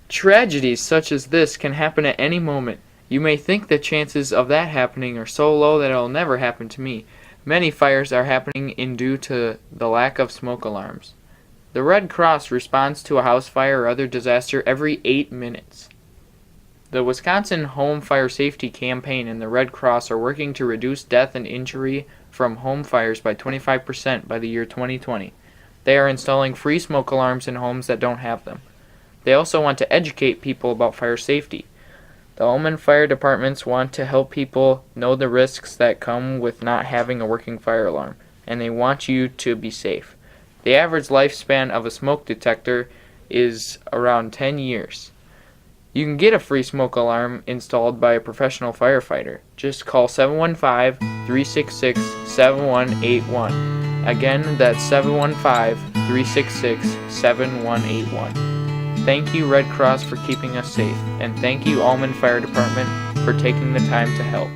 Tragedies such as this can happen at any moment. You may think the chances of that happening are so low that it'll never happen to me. Many fires are happening due to the lack of smoke alarms. The Red Cross responds to a house fire or other disaster every 8 minutes. The Wisconsin Home Fire Safety Campaign and the Red Cross are working to reduce death and injury from home fires by 25% by the year 2020. They are installing free smoke alarms in homes that don't have them. They also want to educate people about fire safety. The Ullman Fire Departments want to help people know the risks that come with not having a working fire alarm, and they want you to be safe. The average lifespan of a smoke detector is around 10 years. You can get a free smoke alarm installed by a professional firefighter. Just call 715-366-7181. Again, that's 715-366-7181. Thank you, Red Cross, for keeping us safe, and thank you, Ullman Fire Department, for taking the time to help.